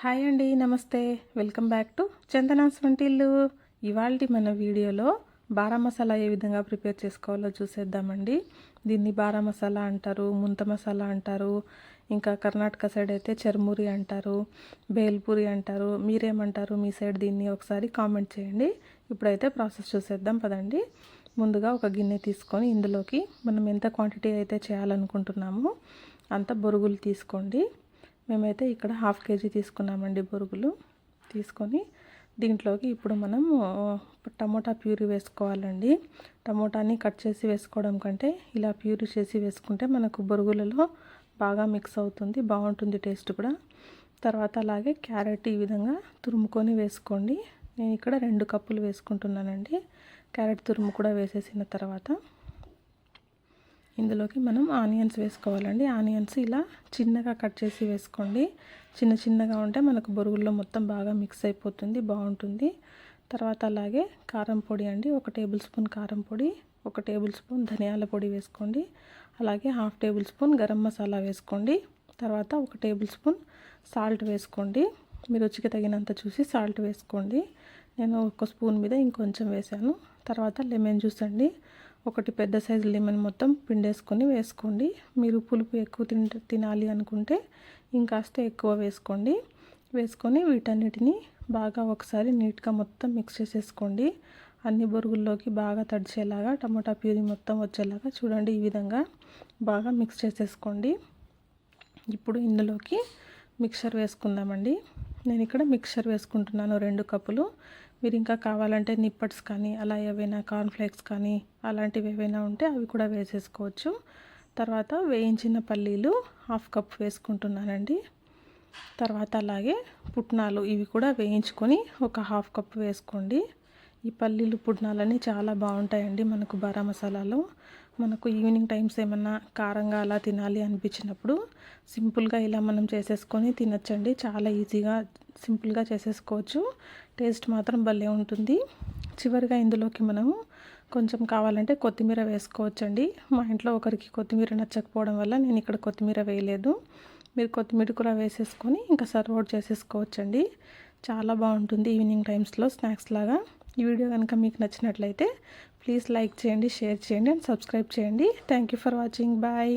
Hi అండి, నమస్తే. Welcome back to Chandana's వంటిల్లు. ఇవాల్టి మన వీడియోలో బారా మసాలా ఏ విధంగా ప్రిపేర్ చేసుకోవాలో చూసేద్దామండి. దీన్ని బారా మసాలా అంటారు, ముంత మసాలా అంటారు, ఇంకా కర్ణాటక సైడ్ అయితే చెర్మూరి అంటారు, బేల్పూరి అంటారు. మీరేమంటారు? మీ సైడ్ దీన్ని ఒకసారి కామెంట్ చేయండి. ఇప్పుడైతే ప్రాసెస్ చూసేద్దాం పదండి. ముందుగా ఒక గిన్నె తీసుకొని ఇందులోకి మనం ఎంత క్వాంటిటీ అయితే చేయాలనుకుంటున్నామో అంత బొరుగులు తీసుకోండి. మేమైతే ఇక్కడ 1/2 kg తీసుకున్నామండి బొరుగులు. తీసుకొని దీంట్లోకి ఇప్పుడు మనం టమోటా ప్యూరీ వేసుకోవాలండి. టమోటాని కట్ చేసి వేసుకోవడం కంటే ఇలా ప్యూరీ చేసి వేసుకుంటే మనకు బొరుగులలో బాగా మిక్స్ అవుతుంది, బాగుంటుంది టేస్ట్ కూడా. తర్వాత అలాగే క్యారెట్ ఈ విధంగా తురుముకొని వేసుకోండి. నేను ఇక్కడ 2 కప్పులు వేసుకుంటున్నానండి. క్యారెట్ తురుము కూడా వేసేసిన తర్వాత ఇందులోకి మనం ఆనియన్స్ వేసుకోవాలండి. ఆనియన్స్ ఇలా చిన్నగా కట్ చేసి వేసుకోండి. చిన్నగా ఉంటే మనకు బొరుగుల్లో మొత్తం బాగా మిక్స్ అయిపోతుంది, బాగుంటుంది. తర్వాత అలాగే కారం పొడి అండి, 1 టేబుల్ స్పూన్ కారం పొడి, 1 టేబుల్ స్పూన్ ధనియాల పొడి వేసుకోండి. అలాగే 1/2 టేబుల్ స్పూన్ గరం మసాలా వేసుకోండి. తర్వాత 1 టేబుల్ స్పూన్ సాల్ట్ వేసుకోండి. మీ రుచికి తగినంత చూసి సాల్ట్ వేసుకోండి. నేను 1 స్పూన్ మీద ఇంకొంచెం వేసాను. తర్వాత లెమన్ జ్యూస్ అండి, 1 పెద్ద సైజు లెమన్ మొత్తం పిండేసుకొని వేసుకోండి. మీరు పులుపు ఎక్కువ తినాలి అనుకుంటే ఇంకాస్త ఎక్కువ వేసుకోండి. వేసుకొని వీటన్నిటిని బాగా ఒకసారి నీట్గా మొత్తం మిక్స్ చేసేసుకోండి. అన్ని బొరుగుల్లోకి బాగా తడిచేలాగా టమోటా ప్యూరీ మొత్తం వచ్చేలాగా చూడండి. ఈ విధంగా బాగా మిక్స్ చేసేసుకోండి. ఇప్పుడు ఇందులోకి మిక్చర్ వేసుకుందామండి. నేను ఇక్కడ మిక్చర్ వేసుకుంటున్నాను 2 కప్పులు. మీరు ఇంకా కావాలంటే నిప్పట్స్ కానీ అలా ఏవైనా కార్న్ఫ్లేక్స్ కానీ అలాంటివి ఏవైనా ఉంటే అవి కూడా వేసేసుకోవచ్చు. తర్వాత వేయించిన పల్లీలు 1/2 కప్ వేసుకుంటున్నానండి. తర్వాత అలాగే పుట్నాలు ఇవి కూడా వేయించుకొని 1/2 కప్ వేసుకోండి. ఈ పల్లీలు పుట్నాలని చాలా బాగుంటాయండి మనకు బారా మసాలాలో. మనకు ఈవినింగ్ టైమ్స్ ఏమన్నా కారంగా అలా తినాలి అనిపించినప్పుడు సింపుల్గా ఇలా మనం చేసేసుకొని తినచ్చండి. చాలా ఈజీగా సింపుల్గా చేసేసుకోవచ్చు. టేస్ట్ మాత్రం భలే ఉంటుంది. చివరిగా ఇందులోకి మనము కొంచెం కావాలంటే కొత్తిమీర వేసుకోవచ్చండి. మా ఇంట్లో ఒకరికి కొత్తిమీర నచ్చకపోవడం వల్ల నేను ఇక్కడ కొత్తిమీర వేయలేదు. మీరు కొత్తిమీర కూడా వేసేసుకొని ఇంకా సర్వ్ అవుట్ చేసేసుకోవచ్చండి. చాలా బాగుంటుంది ఈవినింగ్ టైమ్స్లో స్నాక్స్ లాగా. ఈ వీడియో కనుక మీకు నచ్చినట్లయితే ప్లీజ్ లైక్ చేయండి, షేర్ చేయండి అండ్ సబ్స్క్రైబ్ చేయండి. Thank you for watching. Bye.